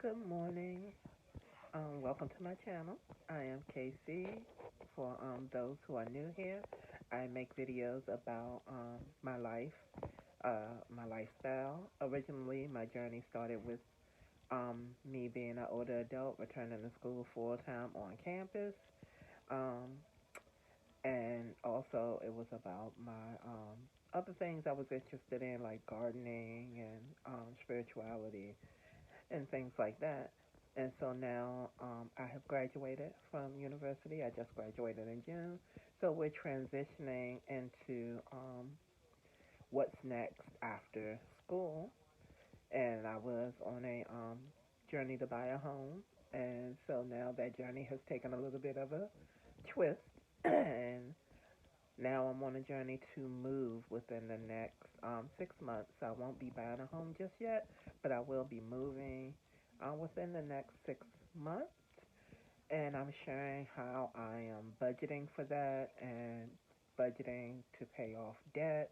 Good morning. Welcome to my channel. I am Casey. For those who are new here, I make videos about my life, my lifestyle. Originally, my journey started with me being an older adult, returning to school full time on campus. Um, and also, it was about my other things I was interested in, like gardening and spirituality and things like that. And so now I have graduated from university. I just graduated in June. So we're transitioning into what's next after school. And I was on a journey to buy a home. And so now that journey has taken a little bit of a twist. And now I'm on a journey to move within the next 6 months. I won't be buying a home just yet, but I will be moving within the next 6 months. And I'm sharing how I am budgeting for that and budgeting to pay off debt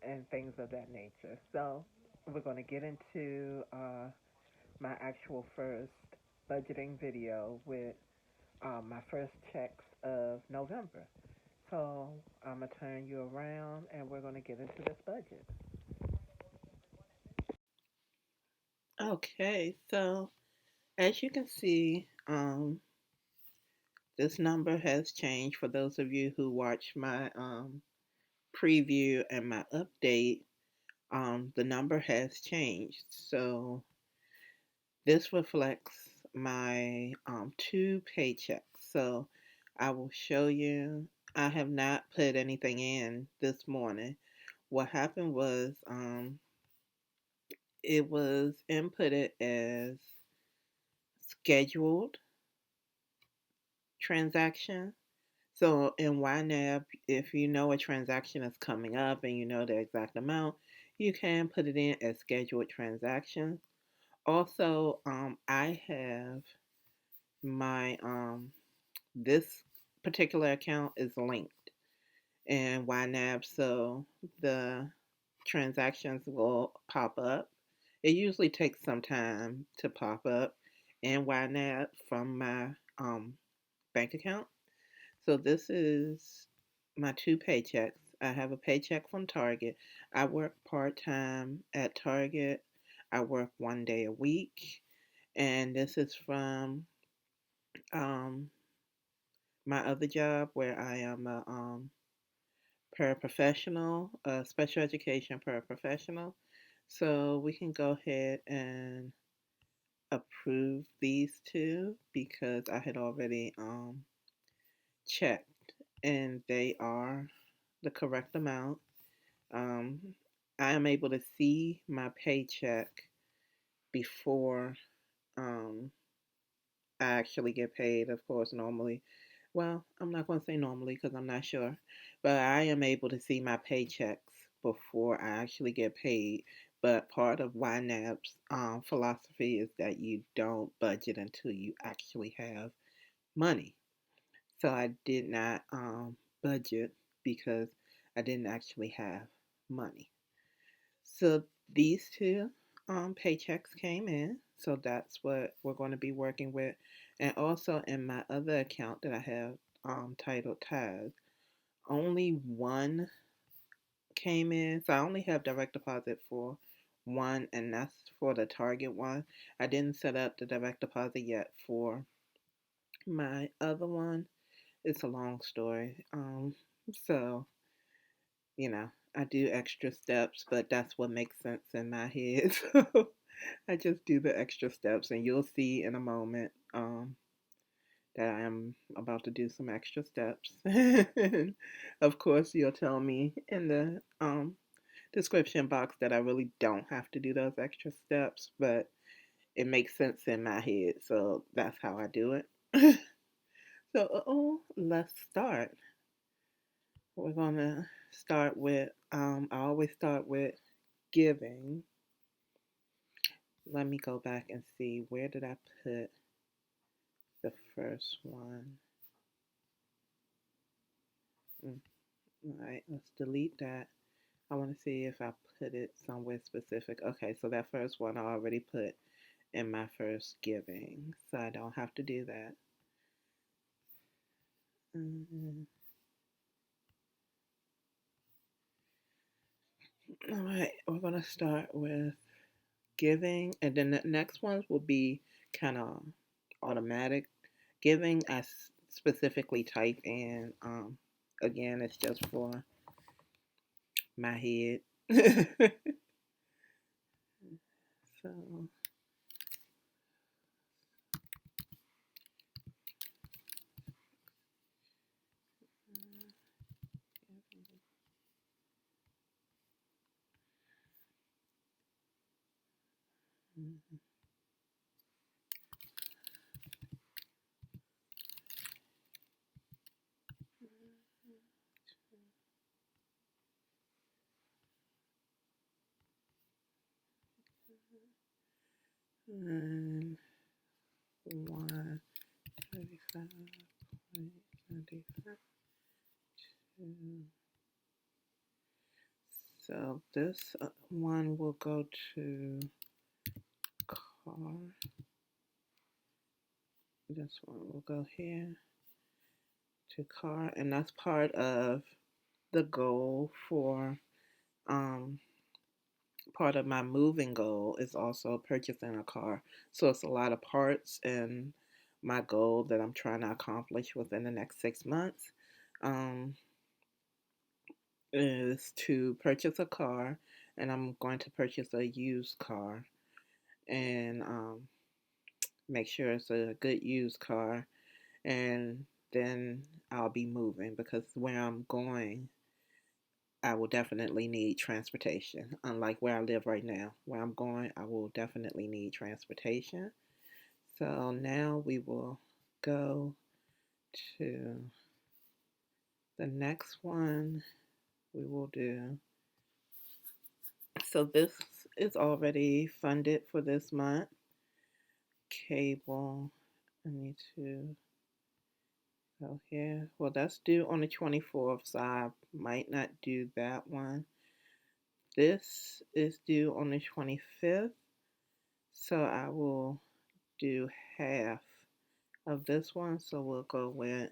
and things of that nature. So we're going to get into my actual first budgeting video with my first checks of November. So I'm gonna turn you around, and we're gonna get into this budget. Okay, so as you can see, this number has changed. For those of you who watch my preview and my update, the number has changed. So this reflects my two paychecks. So I will show you. I have not put anything in this morning. What happened was it was inputted as scheduled transaction. So in YNAB, if you know a transaction is coming up and you know the exact amount, you can put it in as scheduled transactions. Also, I have my this particular account is linked in YNAB, so the transactions will pop up. It usually takes some time to pop up in YNAB from my bank account. So this is my two paychecks. I have a paycheck from Target. I work part time at Target. I work 1 day a week. And this is from um, my other job where I am a paraprofessional, a special education paraprofessional. So we can go ahead and approve these two because I had already checked and they are the correct amount. Um, I am able to see my paycheck before um, I actually get paid, of course, normally. Well, I'm not going to say normally because I'm not sure, but I am able to see my paychecks before I actually get paid. But part of YNAB's philosophy is that you don't budget until you actually have money. So I did not budget because I didn't actually have money. So these two paychecks came in. So that's what we're going to be working with. And also in my other account that I have titled Ties, only one came in. So I only have direct deposit for one, and that's for the Target one. I didn't set up the direct deposit yet for my other one. It's a long story. So I do extra steps, but that's what makes sense in my head. So I just do the extra steps, and you'll see in a moment that I am about to do some extra steps. And of course, you'll tell me in the description box that I really don't have to do those extra steps, but it makes sense in my head, so that's how I do it. So, let's start. We're gonna start with, I always start with giving. Let me go back and see, where did I put the first one? Mm, all right, let's delete that. I want to see if I put it somewhere specific. Okay, so that first one I already put in my first giving, so I don't have to do that. Mhm. All right, we're going to start with giving, and then the next ones will be kind of automatic. Giving, I specifically type in, again, it's just for my head. So, and 135.95. So this one will go to car. This one will go here to car, and that's part of the goal for um part of my moving goal is also purchasing a car. So it's a lot of parts and my goal that I'm trying to accomplish within the next 6 months um, is to purchase a car, and I'm going to purchase a used car and make sure it's a good used car, and then I'll be moving because where I'm going, I will definitely need transportation. Unlike where I live right now, where I'm going, I will definitely need transportation. So now we will go to the next one we will do. So this is already funded for this month. Cable, I need to go here. Well, that's due on the 24th, so I might not do that one. This is due on the 25th, so I will do half of this one. So we'll go with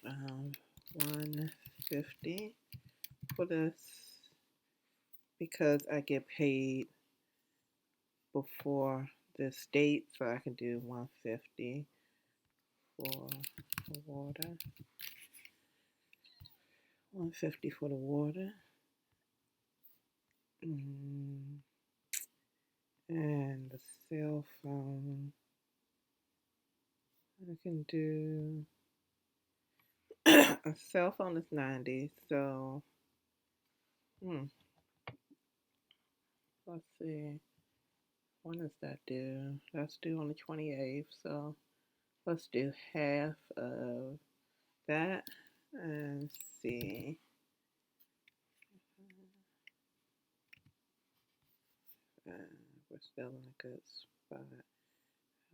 150 for this because I get paid before this date, so I can do 150 for the water. 150 for the water. And the cell phone, I can do a cell phone is 90, so let's see. When is that due? That's due on the 28th, so let's do half of that and see. Uh, we're still in a good spot.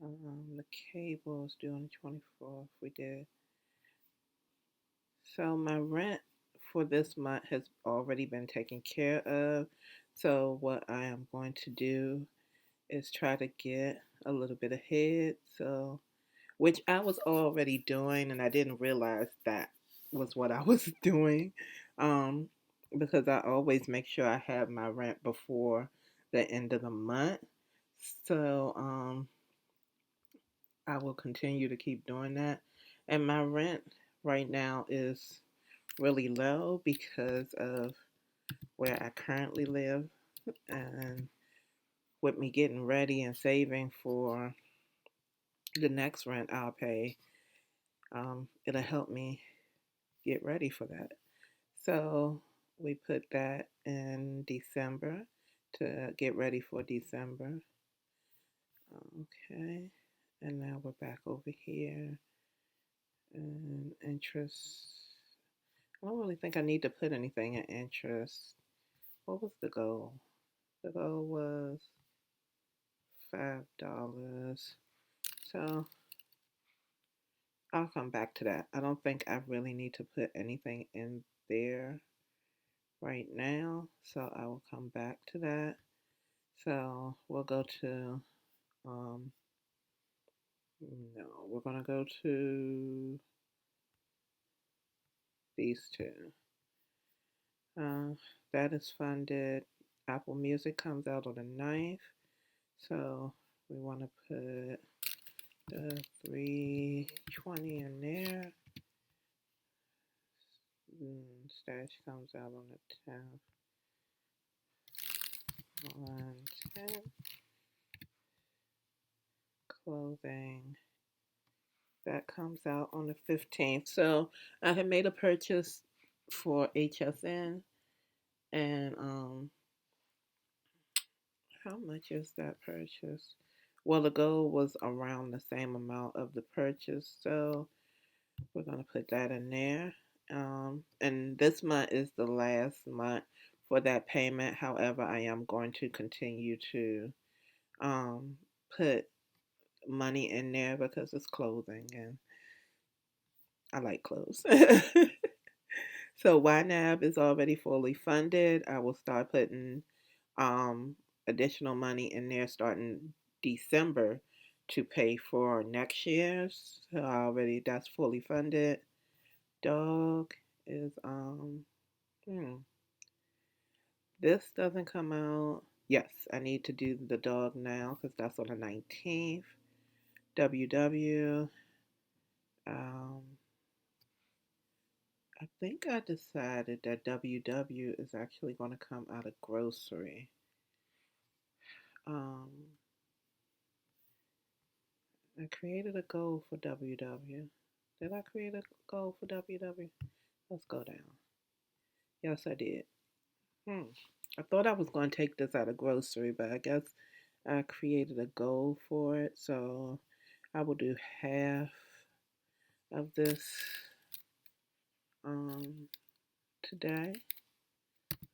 The cable is due on the 24th. We did. So my rent for this month has already been taken care of. So what I am going to do is try to get a little bit ahead. So which I was already doing, and I didn't realize that was what I was doing, um, because I always make sure I have my rent before the end of the month. So I will continue to keep doing that. And my rent right now is really low because of where I currently live, and with me getting ready and saving for the next rent I'll pay, it'll help me get ready for that. So we put that in December to get ready for December. Okay, and now we're back over here. And interest. I don't really think I need to put anything in interest. What was the goal? The goal was $5. So I'll come back to that. I don't think I really need to put anything in there right now. So I will come back to that. So we'll go to, um, no, we're going to go to these two. Uh, that is funded. Apple Music comes out on the 9th. So we want to put the 320 in there. Stash comes out on the 10th. 110. Clothing. That comes out on the 15th. So I had made a purchase for HSN, and how much is that purchase? Well, the goal was around the same amount of the purchase, so we're gonna put that in there. And this month is the last month for that payment. However, I am going to continue to um, put money in there because it's clothing and I like clothes. So YNAB is already fully funded. I will start putting um, additional money in there starting December to pay for next year's. So already that's fully funded. Dog is this doesn't come out. Yes, I need to do the dog now because that's on the 19th. WW. Um, I think I decided that WW is actually going to come out of grocery. Um, I created a goal for WW. Did I create a goal for WW? Let's go down. Yes, I did. Hmm. I thought I was going to take this out of grocery, but I guess I created a goal for it. So I will do half of this um, today.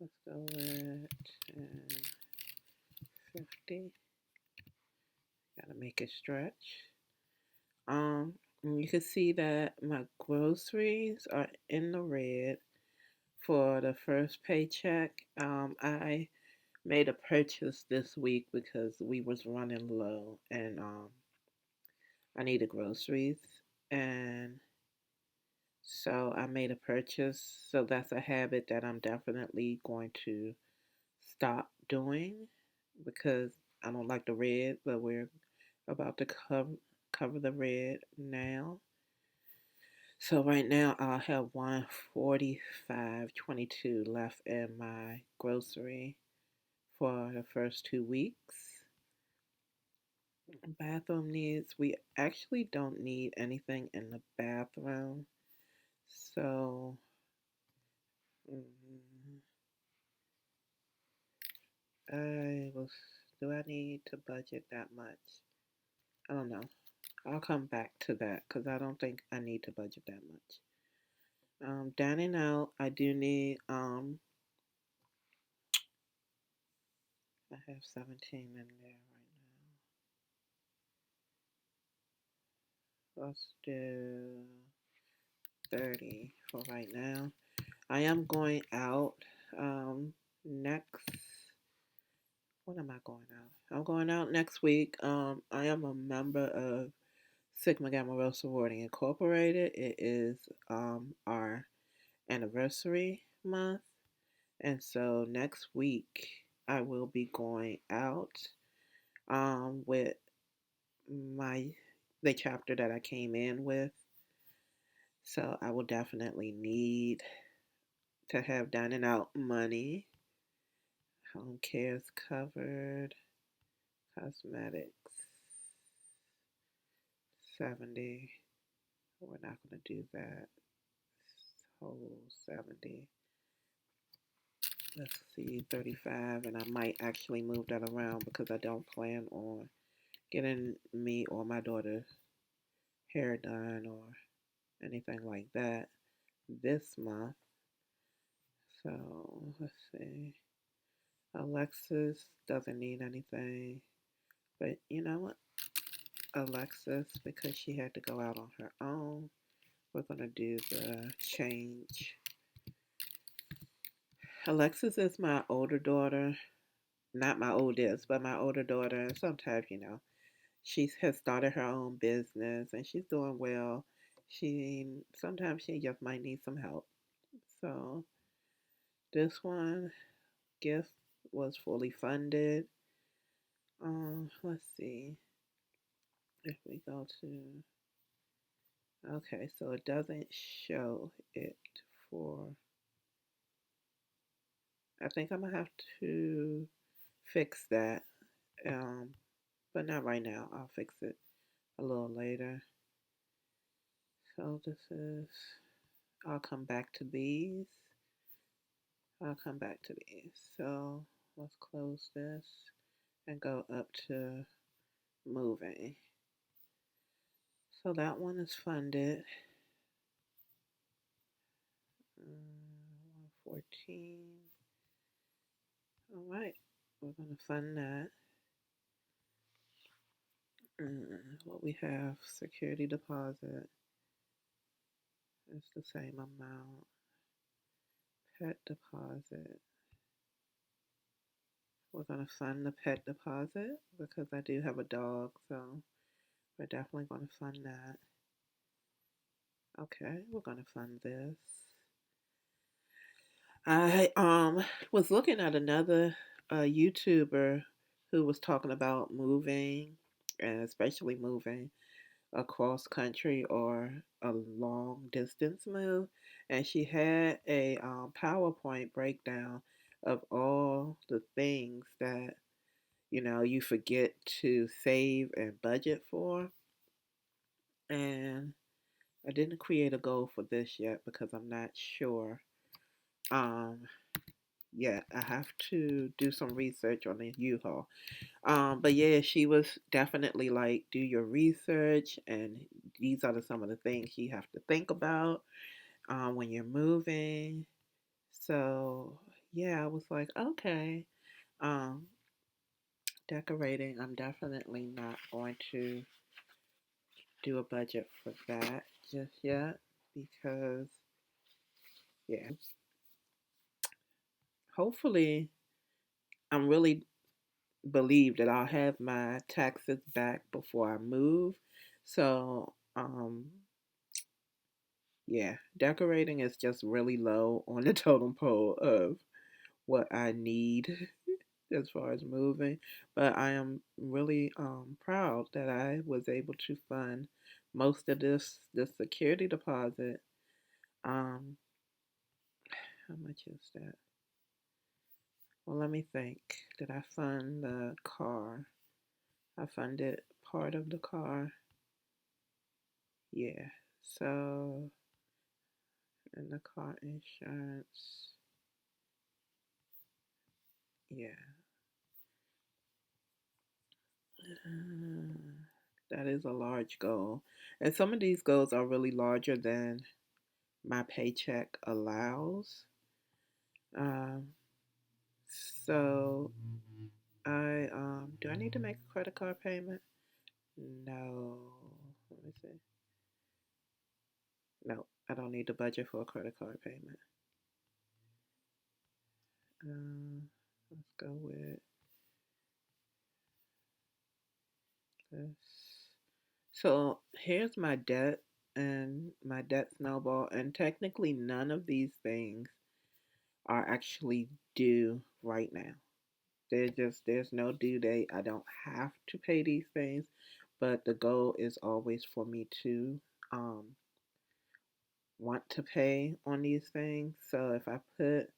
Let's go with 1050. Gotta make it stretch. And you can see that my groceries are in the red for the first paycheck. I made a purchase this week because we was running low and I needed groceries, and so I made a purchase. So that's a habit that I'm definitely going to stop doing because I don't like the red, but we're about to cover the red now. So right now I'll have 145.22 left in my grocery for the first 2 weeks. Bathroom needs, we actually don't need anything in the bathroom. So mm, do I need to budget that much? I don't know. I'll come back to that because I don't think I need to budget that much. Dining out, I do need I have 17 in there right now. Let's do 30 for right now. I am going out next. When am I going out? I'm going out next week. I am a member of Sigma Gamma Rho Sorority Incorporated. It is our anniversary month, and so next week I will be going out with my the chapter that I came in with. So I will definitely need to have dining out money. Home care is covered. Cosmetics 70. We're not going to do that. Whole 70. Let's see, 35. And I might actually move that around because I don't plan on getting me or my daughter hair done or anything like that this month. So let's see. Alexis doesn't need anything. But you know what? Alexis, because she had to go out on her own, we're going to do the change. Alexis is my older daughter, not my oldest, but my older daughter. And sometimes, she has started her own business and she's doing well. Sometimes she just might need some help. So this one gift was fully funded. Let's see if we go to, okay, so it doesn't show it for, I think I'm gonna have to fix that. Um, but not right now. I'll fix it a little later. So this is, I'll come back to these. I'll come back to these. So let's close this and go up to moving. So that one is funded. 114. All right, we're going to fund that. What we have, security deposit, is the same amount. Pet deposit. We're going to fund the pet deposit because I do have a dog, so we're definitely going to fund that. Okay, we're going to fund this. I was looking at another YouTuber who was talking about moving, and especially moving across country or a long distance move, and she had a PowerPoint breakdown of all the things that you forget to save and budget for. And I didn't create a goal for this yet because I'm not sure. Um, yeah, I have to do some research on the U-Haul. But yeah, she was definitely like, do your research, and these are some of the things you have to think about when you're moving. So yeah, I was like, okay, um, decorating. I'm definitely not going to do a budget for that just yet because yeah, hopefully I'm really believe that I'll have my taxes back before I move. So, yeah, decorating is just really low on the totem pole of what I need as far as moving. But I am really proud that I was able to fund most of this security deposit. Um, how much is that? Well, let me think. Did I fund the car? I funded part of the car. Yeah. So, and the car insurance. Yeah. Uh, that is a large goal. And some of these goals are really larger than my paycheck allows. Um, so do I need to make a credit card payment? No. Let me see. No, I don't need to budget for a credit card payment. Let's go with this. So here's my debt and my debt snowball, and technically none of these things are actually due right now. There's no due date. I don't have to pay these things, but the goal is always for me to um, want to pay on these things. So if I put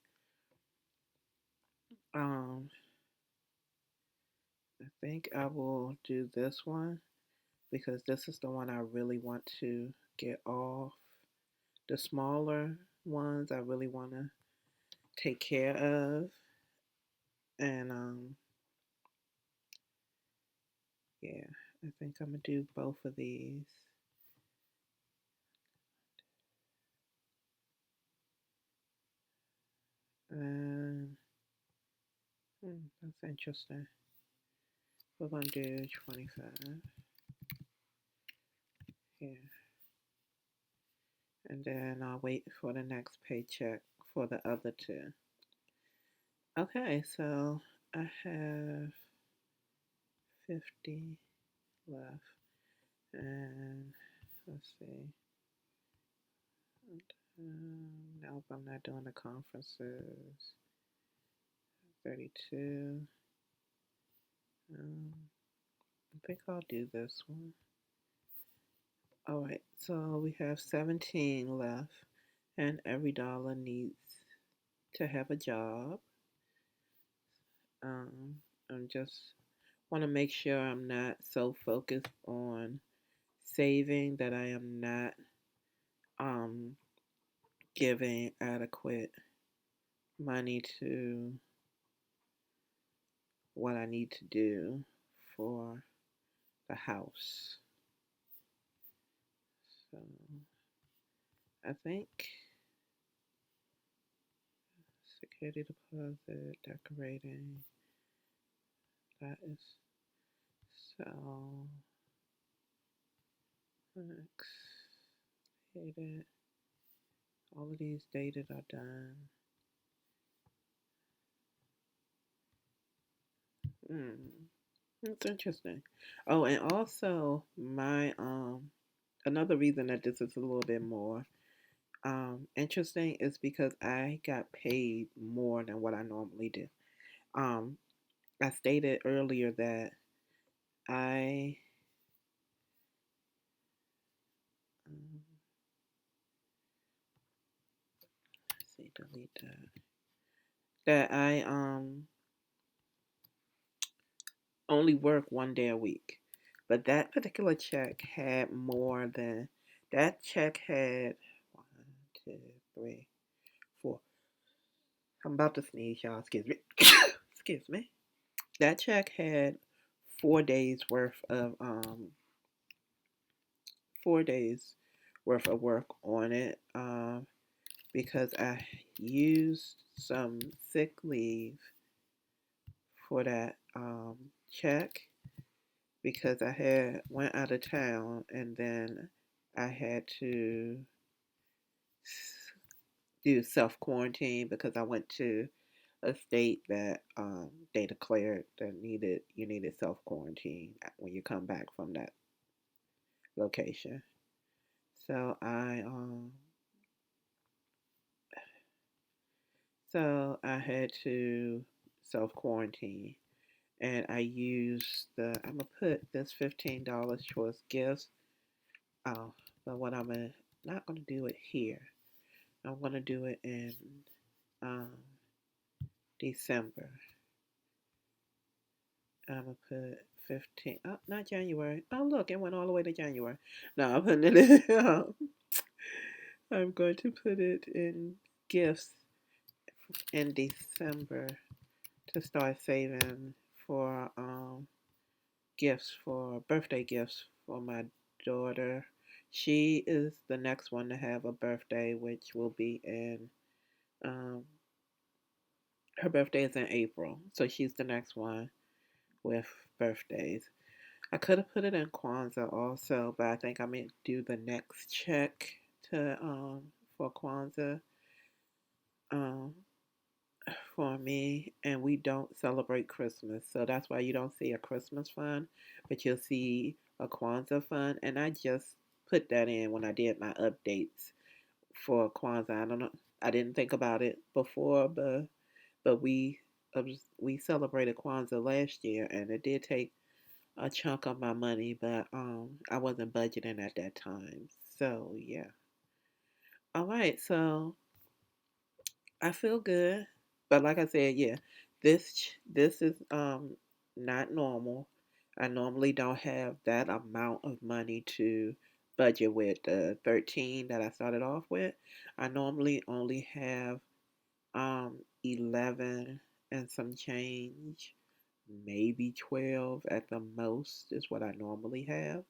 um, I think I will do this one because this is the one I really want to get off. The smaller ones I really want to take care of. And yeah, I think I'm gonna do both of these. And that's interesting. We're gonna do 25 here, and then I'll wait for the next paycheck for the other two. Okay, so I have 50 left. And let's see. Now if I'm not doing the conferences, 32. I think I'll do this one. All right, so we have 17 left, and every dollar needs to have a job. Um, I'm just want to make sure I'm not so focused on saving that I am not um, giving adequate money to what I need to do for the house. So I think security deposit, decorating, that is so next dated. All of these dated are done. It's interesting. Oh, and also my another reason that this is a little bit more interesting is because I got paid more than what I normally do. Um, I stated earlier that I let's see, delete that. That I only work 1 day a week, but that particular check had more than that check had one, two, three, four. I'm about to sneeze, y'all. Excuse me. Excuse me. That check had 4 days worth of 4 days worth of work on it because I used some sick leave for that check because I had went out of town and then I had to do self quarantine because I went to a state that they declared that you needed self quarantine when you come back from that location. So I had to self quarantine, and I used the. I'm gonna put this $15 towards gifts. Oh, but what not gonna do it here. I'm gonna do it in um, December. I'm gonna put 15. Oh, not January. Oh, look, it went all the way to January. No, I'm putting it in. I'm going to put it in gifts in December to start saving for gifts for birthday gifts for my daughter. She is the next one to have a birthday, which will be in um, her birthday is in April, so she's the next one with birthdays. I could have put it in Kwanzaa also, but I think I'm gonna do the next check to for Kwanzaa um for me, and we don't celebrate Christmas, so that's why you don't see a Christmas fund, but you'll see a Kwanzaa fund, and I just put that in when I did my updates for Kwanzaa. I don't know, I didn't think about it before, but we celebrated Kwanzaa last year, and it did take a chunk of my money, but I wasn't budgeting at that time. So yeah. All right, so I feel good. But like I said, yeah, this is not normal. I normally don't have that amount of money to budget with the 13 that I started off with. I normally only have 11 and some change, maybe 12 at the most is what I normally have.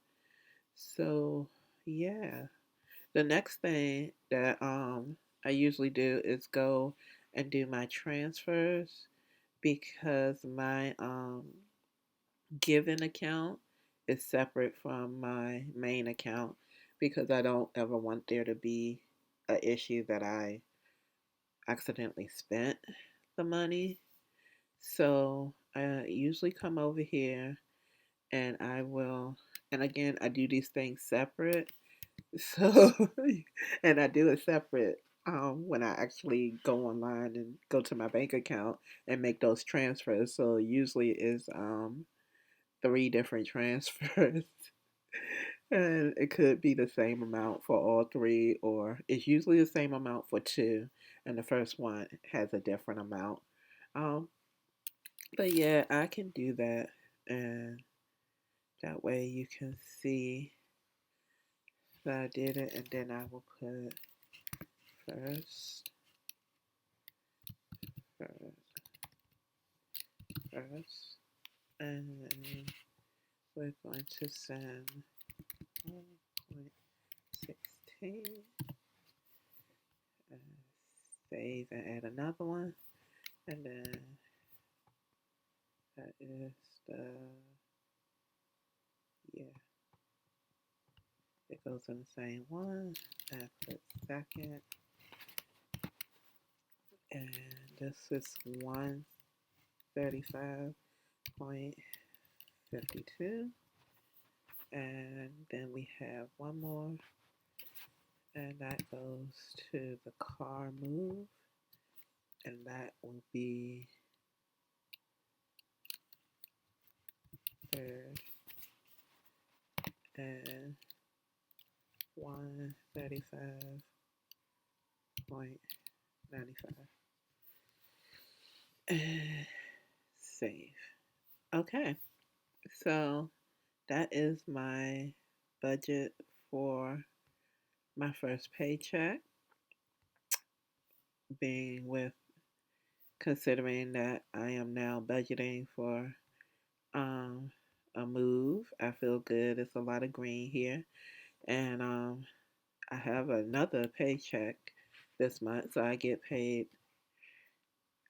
So, yeah. The next thing that I usually do is go and do my transfers because my giving account is separate from my main account because I don't ever want there to be a issue that I accidentally spent the money. So I usually come over here and I will, and again, I do these things separate. So, and I do it separate when I actually go online and go to my bank account and make those transfers. So usually it's three different transfers. And it could be the same amount for all three, or it's usually the same amount for two, and the first one has a different amount. Um, but yeah, I can do that, and that way you can see that I did it, and then I will put first, first, first, and we're going to send 1.16, and save and add another one, and then that is the, yeah, it goes in the same one. I put second, and this is 135.52. And then we have one more, and that goes to the car move, and that will be third and 135.95. And save. Okay, so that is my budget for my first paycheck, being with considering that I am now budgeting for um, a move. I feel good. It's a lot of green here. And I have another paycheck this month, so I get paid.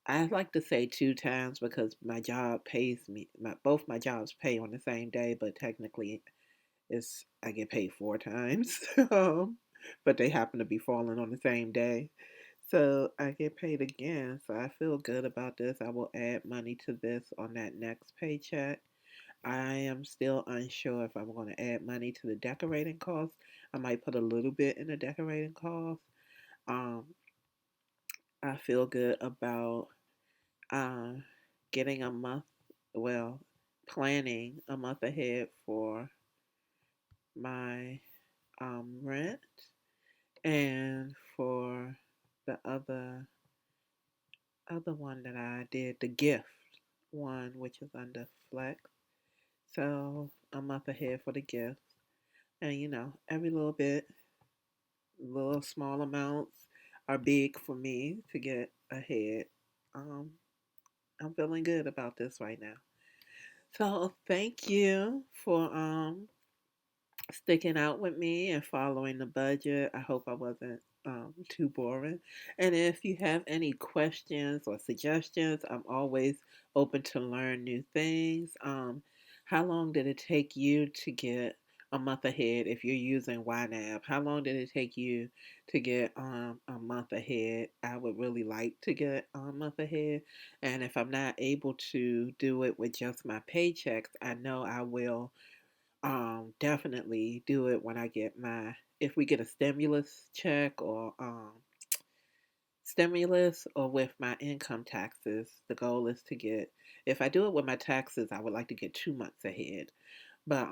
I like to say two times because my job pays me. Both my jobs pay on the same day, but technically, it's I get paid four times. But they happen to be falling on the same day, so I get paid again. So I feel good about this. I will add money to this on that next paycheck. I am still unsure if I'm going to add money to the decorating cost. I might put a little bit in the decorating cost. Um, I feel good about uh, getting a month, well, planning a month ahead for my rent and for the other one that I did, the gift one, which is under flex. So a month ahead for the gift. And every little bit, little small amounts are big for me to get ahead. Um, I'm feeling good about this right now. So thank you for sticking out with me and following the budget. I hope I wasn't too boring. And if you have any questions or suggestions, I'm always open to learn new things. How long did it take you to get a month ahead if you're using YNAB? How long did it take you to get a month ahead? I would really like to get a month ahead. And if I'm not able to do it with just my paychecks, I know I will definitely do it when I get if we get a stimulus or with my income taxes. The goal is to get, if I do it with my taxes, I would like to get 2 months ahead. But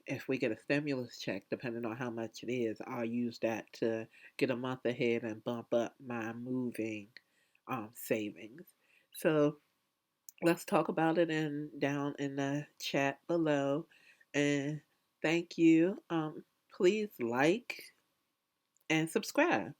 if we get a stimulus check, depending on how much it is, I'll use that to get a month ahead and bump up my moving savings. So let's talk about it down in the chat below. And thank you. Please like and subscribe.